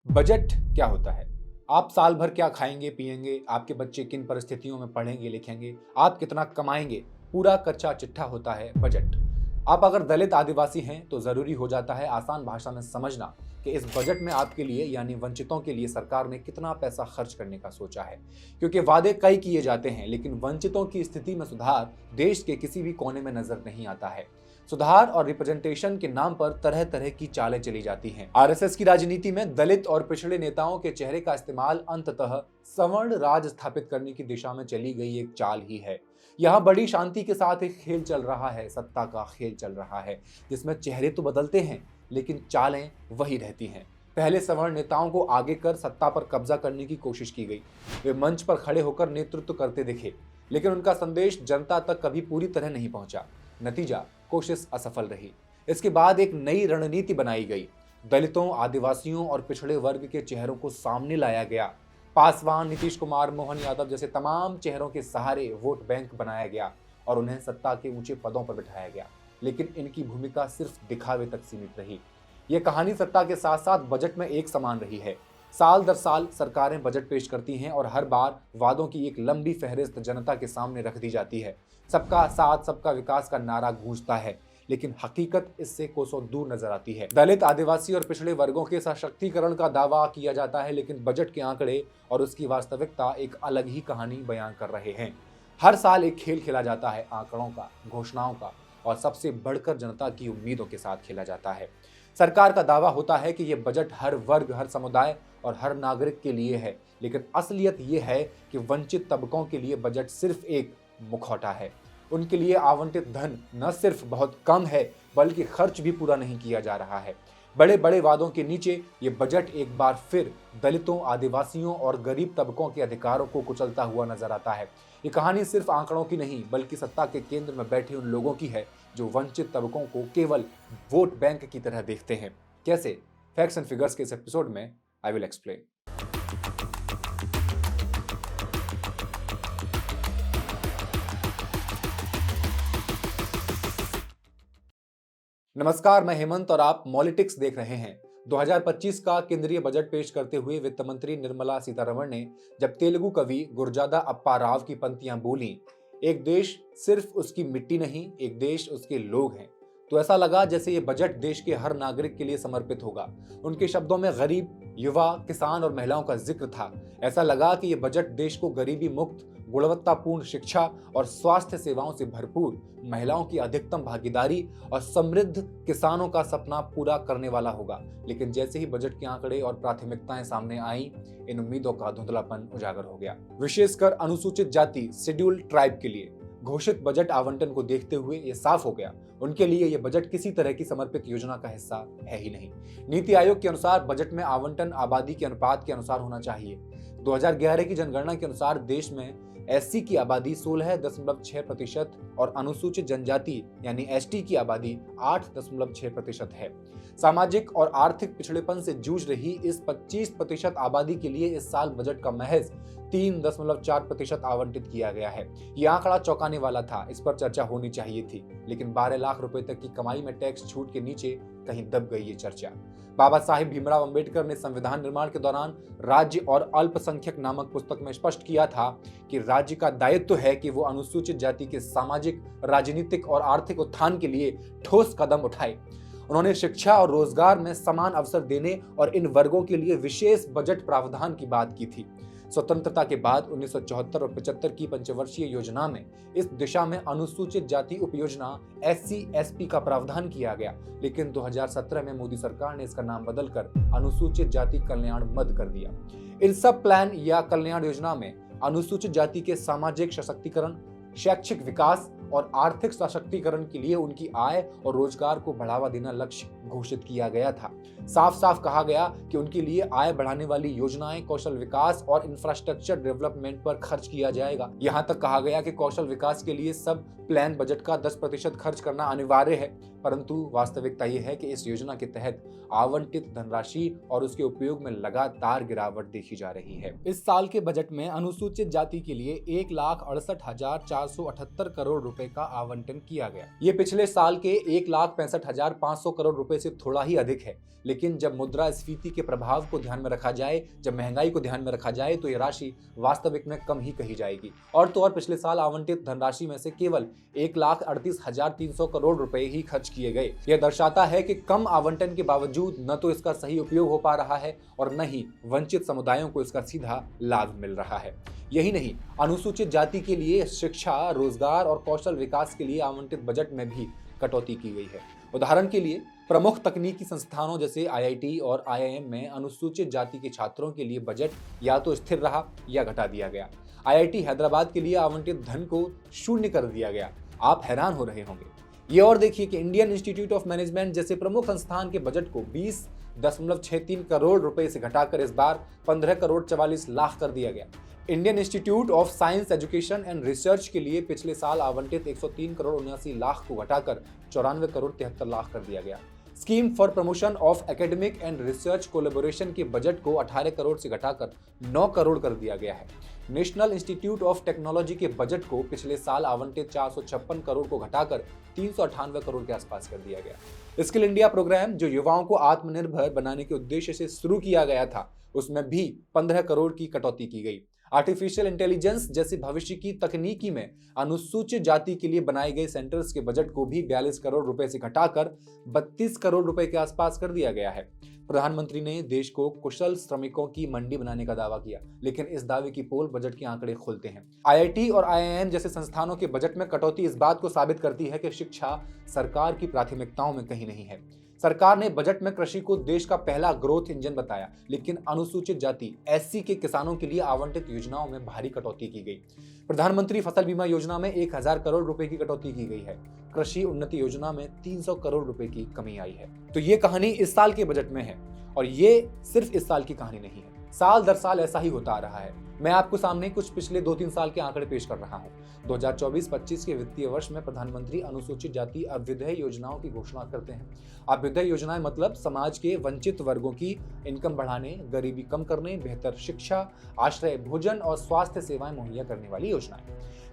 Budget क्या होता है? आप साल भर क्या खाएंगे पिएंगे, आपके बच्चे किन परिस्थितियों में पढ़ेंगे लिखेंगे, आप कितना कमाएंगे, पूरा कच्चा चिट्ठा होता है बजट। आप अगर दलित आदिवासी हैं तो जरूरी हो जाता है आसान भाषा में समझना कि इस बजट में आपके लिए यानी वंचितों के लिए सरकार ने कितना पैसा खर्च करने का सोचा है। क्योंकि वादे कई किए जाते हैं लेकिन वंचितों की स्थिति में सुधार देश के किसी भी कोने में नजर नहीं आता है। सुधार और रिप्रेजेंटेशन के नाम पर तरह तरह की चालें चली जाती हैं। आरएसएस की राजनीति में दलित और पिछड़े नेताओं के चेहरे का इस्तेमाल अंततः सवर्ण राज स्थापित करने की दिशा में चली गई एक चाल ही है। यहाँ बड़ी शांति के साथ एक खेल चल रहा है, सत्ता का खेल चल रहा है, जिसमें चेहरे तो बदलते हैं लेकिन चालें वही रहती हैं। पहले सवर्ण नेताओं को आगे कर सत्ता पर कब्जा करने की कोशिश की गई। वे मंच पर खड़े होकर नेतृत्व करते दिखे लेकिन उनका संदेश जनता तक कभी पूरी तरह नहीं पहुंचा। नतीजा, कोशिश असफल रही। इसके बाद एक नई रणनीति बनाई गई। दलितों, आदिवासियों और पिछड़े वर्ग के चेहरों को सामने लाया गया। पासवान, नीतीश कुमार, मोहन यादव जैसे तमाम चेहरों के सहारे वोट बैंक बनाया गया और उन्हें सत्ता के ऊंचे पदों पर बिठाया गया। लेकिन इनकी भूमिका सिर्फ दिखावे तक सीमित रही। यह कहानी सत्ता के साथ साथ बजट में एक समान रही है। साल दर साल सरकारें बजट पेश करती हैं और हर बार वादों की एक लंबी फहरिस्त जनता के सामने रख दी जाती है। सबका साथ, सबका विकास का नारा गूंजता है लेकिन हकीकत इससे कोसों दूर नजर आती है। दलित, आदिवासी और पिछड़े वर्गों के सशक्तिकरण का दावा किया जाता है लेकिन बजट के आंकड़े और उसकी वास्तविकता एक अलग ही कहानी बयां कर रहे हैं। हर साल एक खेल खेला जाता है, आंकड़ों का, घोषणाओं का और सबसे बढ़कर जनता की उम्मीदों के साथ खेला जाता है। सरकार का दावा होता है कि यह बजट हर वर्ग, हर समुदाय और हर नागरिक के लिए है, लेकिन असलियत यह है कि वंचित तबकों के लिए बजट सिर्फ एक मुखौटा है। उनके लिए आवंटित धन न सिर्फ बहुत कम है बल्कि खर्च भी पूरा नहीं किया जा रहा है। बड़े बड़े वादों के नीचे ये बजट एक बार फिर दलितों, आदिवासियों और गरीब तबकों के अधिकारों को कुचलता हुआ नजर आता है। ये कहानी सिर्फ आंकड़ों की नहीं बल्कि सत्ता के केंद्र में बैठे उन लोगों की है जो वंचित तबकों को केवल वोट बैंक की तरह देखते हैं। कैसे? फैक्ट्स एंड फिगर्स के इस एपिसोड में आई विल एक्सप्लेन। नमस्कार, मैं हेमंत और आप मॉलिटिक्स देख रहे हैं। 2025 का केंद्रीय बजट पेश करते हुए वित्त मंत्री निर्मला सीतारमण ने जब तेलुगु कवि गुरजादा अप्पा राव की पंक्तियां बोली, एक देश सिर्फ उसकी मिट्टी नहीं, एक देश उसके लोग हैं, तो ऐसा लगा जैसे ये बजट देश के हर नागरिक के लिए समर्पित होगा। उनके शब्दों में गरीब, युवा, किसान और महिलाओं का जिक्र था। ऐसा लगा कि ये बजट देश को गरीबी मुक्त, गुणवत्तापूर्ण शिक्षा और स्वास्थ्य सेवाओं से भरपूर, महिलाओं की अधिकतम भागीदारी और समृद्ध किसानों का सपना पूरा करने वाला होगा। लेकिन जैसे ही बजट के आंकड़े और प्राथमिकताएं सामने आई, इन उम्मीदों का धुंधलापन उजागर हो गया। विशेषकर अनुसूचित जाति, शेड्यूल्ड ट्राइब के लिए घोषित बजट आवंटन को देखते हुए ये साफ हो गया, उनके लिए ये बजट किसी तरह की समर्पित योजना का हिस्सा है ही नहीं। नीति आयोग के अनुसार बजट में आवंटन आबादी के अनुपात के अनुसार होना चाहिए। 2011 की जनगणना के अनुसार देश में एससी की आबादी 16.6% और अनुसूचित जनजाति यानी एसटी की आबादी 8.6% है। सामाजिक और आर्थिक पिछड़ेपन से जूझ रही इस 25% आबादी के लिए इस साल बजट का महज 3.4% आवंटित किया गया है। यह आंकड़ा चौंकाने वाला था, इस पर चर्चा होनी चाहिए थी, लेकिन 12 लाख रुपए तक की कमाई में टैक्स छूट के नीचे कहीं दब गई ये चर्चा। बाबा साहिब भीमराव अंबेडकर ने संविधान निर्माण के दौरान राज्य और अल्पसंख्यक नामक पुस्तक में स्पष्ट किया था कि राज्य का दायित्व है कि वो अनुसूचित जाति के सामाजिक, राजनीतिक और आर्थिक उत्थान के लिए ठोस कदम उठाए। उन्होंने शिक्षा और रोजगार में समान अवसर देने और इन वर्गों के लिए विशेष बजट प्रावधान की बात की थी। स्वतंत्रता के बाद 1974 और 75 की पंचवर्षीय योजना में इस दिशा में अनुसूचित जाति उपयोजना SC/ST का प्रावधान किया गया, लेकिन 2017 में मोदी सरकार ने इसका नाम बदलकर अनुसूचित जाति कल्याण मद कर दिया। इन सब प्लान या कल्याण योजना में अनुसूचित जाति के सामाजिक सशक्तिकरण, शैक्षिक विकास और आर्थिक सशक्तिकरण के लिए उनकी आय और रोजगार को बढ़ावा देना लक्ष्य घोषित किया गया था। साफ साफ कहा गया कि उनके लिए आय बढ़ाने वाली योजनाएं, कौशल विकास और इंफ्रास्ट्रक्चर डेवलपमेंट पर खर्च किया जाएगा। यहां तक कहा गया कि कौशल विकास के लिए सब प्लान बजट का 10% खर्च करना अनिवार्य है। परंतु वास्तविकता ये है कि इस योजना के तहत आवंटित धनराशि और उसके उपयोग में लगातार गिरावट देखी जा रही है। इस साल के बजट में अनुसूचित जाति के लिए 1,68,478 करोड़ रुपए का आवंटन किया गया। ये पिछले साल के 1,65,500 करोड़ रुपए से थोड़ा ही अधिक है, लेकिन जब मुद्रास्फीति के प्रभाव को ध्यान में रखा जाए, जब महंगाई को ध्यान में रखा जाए, तो ये राशि वास्तविक में कम ही कही जाएगी। और तो और पिछले साल आवंटित धनराशि में से केवल 1,38,300 करोड़ रुपए ही खर्च किए गए। यह दर्शाता है कि कम आवंटन के बावजूद न तो इसका सही उपयोग हो पा रहा है और न ही वंचित समुदायों को इसका सीधा लाभ मिल रहा है। यही नहीं, अनुसूचित जाति के लिए शिक्षा, रोजगार और कौशल विकास के लिए आवंटित बजट में भी कटौती की गई है। उदाहरण के लिए प्रमुख तकनीकी संस्थानों जैसे IIT और IIM में अनुसूचित जाति के छात्रों के लिए बजट या तो स्थिर रहा या घटा दिया गया। IIT हैदराबाद के लिए आवंटित धन को शून्य कर दिया गया। आप हैरान हो रहे होंगे। ये और देखिए कि इंडियन इंस्टीट्यूट ऑफ मैनेजमेंट जैसे प्रमुख संस्थान के बजट को 20.63 करोड़ रुपए से घटाकर इस बार 15 करोड़ 44 लाख कर दिया गया। Indian institute of science education and research के लिए पिछले साल आवंटित 103 करोड़ 79 लाख को घटाकर 94 करोड़ 73 लाख कर दिया गया। Scheme for promotion of academic and research collaboration के बजट को 18 करोड़ से घटाकर 9 करोड़ कर दिया गया है। नेशनल इंस्टीट्यूट ऑफ टेक्नोलॉजी के बजट को पिछले साल आवंटित 456 करोड़ को घटाकर 398 करोड़ के आसपास कर दिया गया। स्किल इंडिया प्रोग्राम, जो युवाओं को आत्मनिर्भर बनाने के उद्देश्य से शुरू किया गया था, उसमें भी 15 करोड़ की कटौती की गई। आर्टिफिशियल इंटेलिजेंस जैसी भविष्य की तकनीकी में अनुसूचित जाति के लिए बनाए गए सेंटर्स के बजट को भी 42 करोड़ रुपए से घटाकर 32 करोड़ रुपए के आसपास कर दिया गया है। प्रधानमंत्री ने देश को कुशल श्रमिकों की मंडी बनाने का दावा किया, लेकिन इस दावे की पोल बजट के आंकड़े खोलते हैं। IIT और IIM जैसे संस्थानों के बजट में कटौती इस बात को साबित करती है कि शिक्षा सरकार की प्राथमिकताओं में कहीं नहीं है। सरकार ने बजट में कृषि को देश का पहला ग्रोथ इंजन बताया, लेकिन अनुसूचित जाति SC के किसानों के लिए आवंटित योजनाओं में भारी कटौती की गई। प्रधानमंत्री फसल बीमा योजना में 1,000 करोड़ रुपए की कटौती की गई है। कृषि उन्नति योजना में 300 करोड़ रुपए की कमी आई है। तो ये कहानी इस साल के बजट में है, और ये सिर्फ इस साल की कहानी नहीं है, साल दर साल ऐसा ही होता आ रहा है। मैं आपको सामने कुछ पिछले 2-3 साल के आंकड़े पेश कर रहा हूँ। 2024-25 के वित्तीय वर्ष में प्रधानमंत्री अनुसूचित जाति अभ्युदय योजनाओं की घोषणा करते हैं। अभ्युदय योजनाएं मतलब समाज के वंचित वर्गों की इनकम बढ़ाने, गरीबी कम करने, बेहतर शिक्षा, आश्रय, भोजन और स्वास्थ्य सेवाएं मुहैया करने वाली योजनाएं।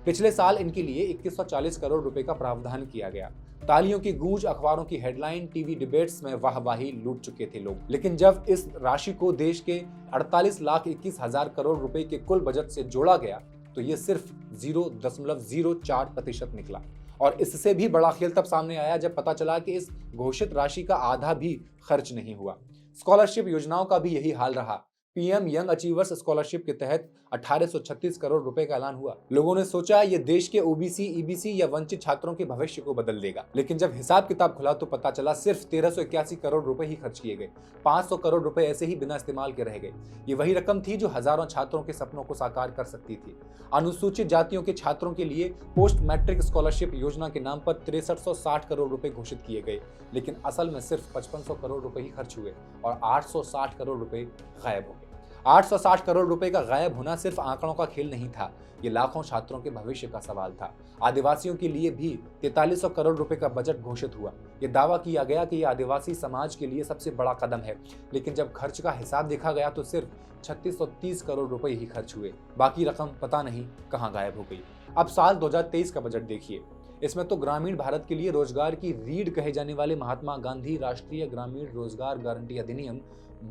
पिछले साल इनके लिए 2140 करोड़ रुपए का प्रावधान किया गया। तालियों की गूंज, अखबारों की हेडलाइन, टीवी डिबेट्स में वाहवाही लूट चुके थे लोग। लेकिन जब इस राशि को देश के 48,21,000 करोड़ रुपए के कुल बजट से जोड़ा गया तो ये सिर्फ 0.04% निकला। और इससे भी बड़ा खेल तब सामने आया जब पता चला कि इस घोषित राशि का आधा भी खर्च नहीं हुआ। स्कॉलरशिप योजनाओं का भी यही हाल रहा। PM यंग अचीवर्स स्कॉलरशिप के तहत 1836 करोड़ रुपए का ऐलान हुआ। लोगों ने सोचा ये देश के OBC, EBC या वंचित छात्रों के भविष्य को बदल देगा, लेकिन जब हिसाब किताब खुला तो पता चला सिर्फ 1381 करोड़ रुपए ही खर्च किए गए। 500 करोड़ रुपए ऐसे ही बिना इस्तेमाल के रह गए। ये वही रकम थी जो हजारों छात्रों के सपनों को साकार कर सकती थी। अनुसूचित जातियों के छात्रों के लिए पोस्ट मैट्रिक स्कॉलरशिप योजना के नाम पर 6360 करोड़ रुपए घोषित किए गए, लेकिन असल में सिर्फ 5500 करोड़ रुपए ही खर्च हुए और 860 करोड़ रुपए गायब हो गए। 860 करोड़ रुपए का गायब होना सिर्फ आंकड़ों का खेल नहीं था, ये लाखों छात्रों के भविष्य का सवाल था। आदिवासियों के लिए भी 4300 करोड़ रुपए का बजट घोषित हुआ। ये दावा किया गया कि यह आदिवासी समाज के लिए सबसे बड़ा कदम है, लेकिन जब खर्च का हिसाब देखा गया तो सिर्फ 3630 करोड़ रुपए ही खर्च हुए। बाकी रकम पता नहीं कहां गायब हो गई। अब साल 2023 का बजट देखिए। इसमें तो ग्रामीण भारत के लिए रोजगार की रीढ़ कहे जाने वाले महात्मा गांधी राष्ट्रीय ग्रामीण रोजगार गारंटी अधिनियम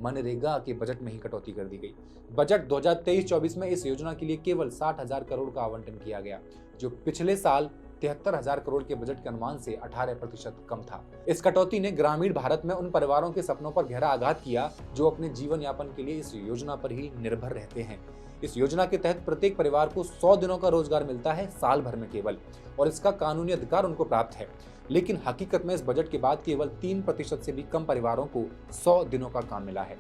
मनरेगा के बजट में ही कटौती कर दी गई। बजट 2023-24 में इस योजना के लिए केवल 60,000 करोड़ का आवंटन किया गया, जो पिछले साल 73,000 करोड़ के बजट के अनुमान से 18% कम था। इस कटौती ने ग्रामीण भारत में उन परिवारों के सपनों पर गहरा आघात किया जो अपने जीवन यापन के लिए इस योजना पर ही निर्भर रहते हैं। इस योजना के तहत प्रत्येक परिवार को 100 दिनों का रोजगार मिलता है साल भर में केवल, और इसका कानूनी अधिकार उनको प्राप्त है। लेकिन हकीकत में इस बजट के बाद केवल 3% से भी कम परिवारों को 100 दिनों का काम मिला है।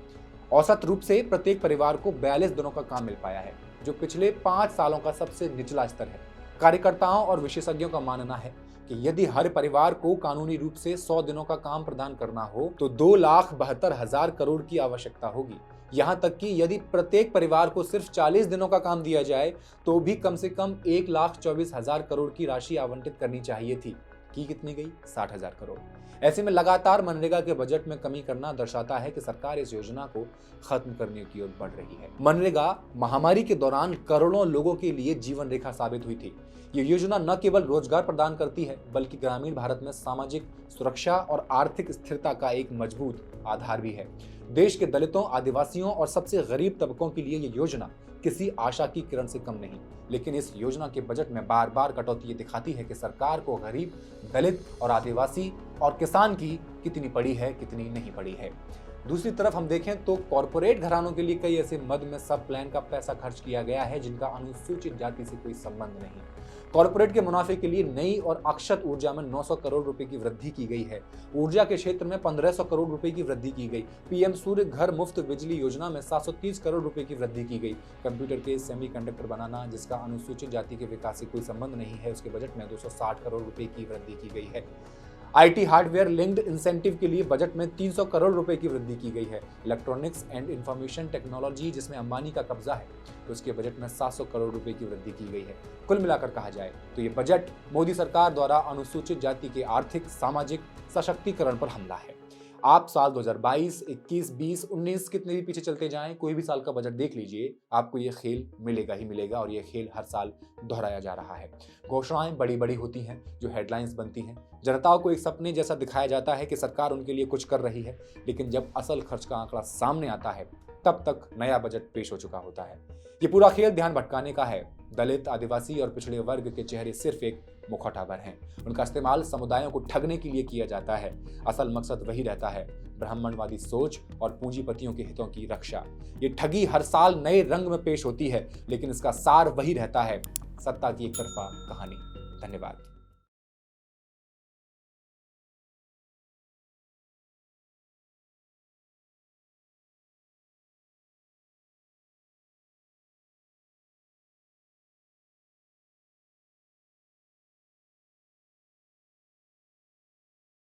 औसत रूप से प्रत्येक परिवार को 42 दिनों का काम मिल पाया है, जो पिछले 5 सालों का सबसे निचला स्तर है। कार्यकर्ताओं और विशेषज्ञों का मानना है कि यदि हर परिवार को कानूनी रूप से 100 दिनों का काम प्रदान करना हो तो 2,72,000 करोड़ की आवश्यकता होगी। यहाँ तक कि यदि प्रत्येक परिवार को सिर्फ 40 दिनों का काम दिया जाए तो भी कम से कम 1,24,000 करोड़ की राशि आवंटित करनी चाहिए थी। की कितनी गई? 60,000 करोड़। ऐसे में लगातार मनरेगा के बजट में कमी करना दर्शाता है कि सरकार इस योजना को खत्म करने की ओर बढ़ रही है। मनरेगा महामारी के दौरान करोड़ों लोगों के लिए जीवन रेखा साबित हुई थी। ये योजना न केवल रोजगार प्रदान करती है बल्कि ग्रामीण भारत में सामाजिक सुरक्षा और आर्थिक स्थिरता का एक मजबूत आधार भी है। देश के दलितों, आदिवासियों और सबसे गरीब तबकों के लिए ये योजना किसी आशा की किरण से कम नहीं। लेकिन इस योजना के बजट में बार बार कटौती ये दिखाती है कि सरकार को गरीब, दलित और आदिवासी और किसान की कितनी पड़ी है, कितनी नहीं पड़ी है। दूसरी तरफ हम देखें तो कॉरपोरेट घरानों के लिए कई ऐसे मद में सब प्लान का पैसा खर्च किया गया है जिनका अनुसूचित जाति से कोई संबंध नहीं। कॉरपोरेट के मुनाफे के लिए नई और अक्षत ऊर्जा में 900 करोड़ रुपए की वृद्धि की गई है। ऊर्जा के क्षेत्र में 1500 करोड़ रुपए की वृद्धि की गई। पीएम सूर्य घर मुफ्त बिजली योजना में 730 करोड़ रुपए की वृद्धि की गई। कंप्यूटर के सेमीकंडक्टर बनाना, जिसका अनुसूचित जाति के विकास से कोई संबंध नहीं है, उसके बजट में 260 करोड़ रुपए की वृद्धि की गई है। आईटी हार्डवेयर लिंक्ड इंसेंटिव के लिए बजट में 300 करोड़ रुपए की वृद्धि की गई है। इलेक्ट्रॉनिक्स एंड इंफॉर्मेशन टेक्नोलॉजी, जिसमें अंबानी का कब्जा है, तो उसके बजट में 700 करोड़ रुपए की वृद्धि की गई है। कुल मिलाकर कहा जाए तो ये बजट मोदी सरकार द्वारा अनुसूचित जाति के आर्थिक, सामाजिक सशक्तिकरण पर हमला है। आप साल 2022, 21, 20, 19 कितने भी पीछे चलते जाएं, कोई भी साल का बजट देख लीजिए, आपको ये खेल मिलेगा ही मिलेगा और ये खेल हर साल दोहराया जा रहा है। घोषणाएं बड़ी बड़ी होती हैं जो हेडलाइंस बनती हैं। जनताओं को एक सपने जैसा दिखाया जाता है कि सरकार उनके लिए कुछ कर रही है, लेकिन जब असल खर्च का आंकड़ा सामने आता है तब तक नया बजट पेश हो चुका होता है। ये पूरा खेल ध्यान भटकाने का है। दलित, आदिवासी और पिछड़े वर्ग के चेहरे सिर्फ एक मुखौटा भर हैं। उनका इस्तेमाल समुदायों को ठगने के लिए किया जाता है। असल मकसद वही रहता है, ब्राह्मणवादी सोच और पूंजीपतियों के हितों की रक्षा। ये ठगी हर साल नए रंग में पेश होती है, लेकिन इसका सार वही रहता है, सत्ता की एक तरफा कहानी। धन्यवाद।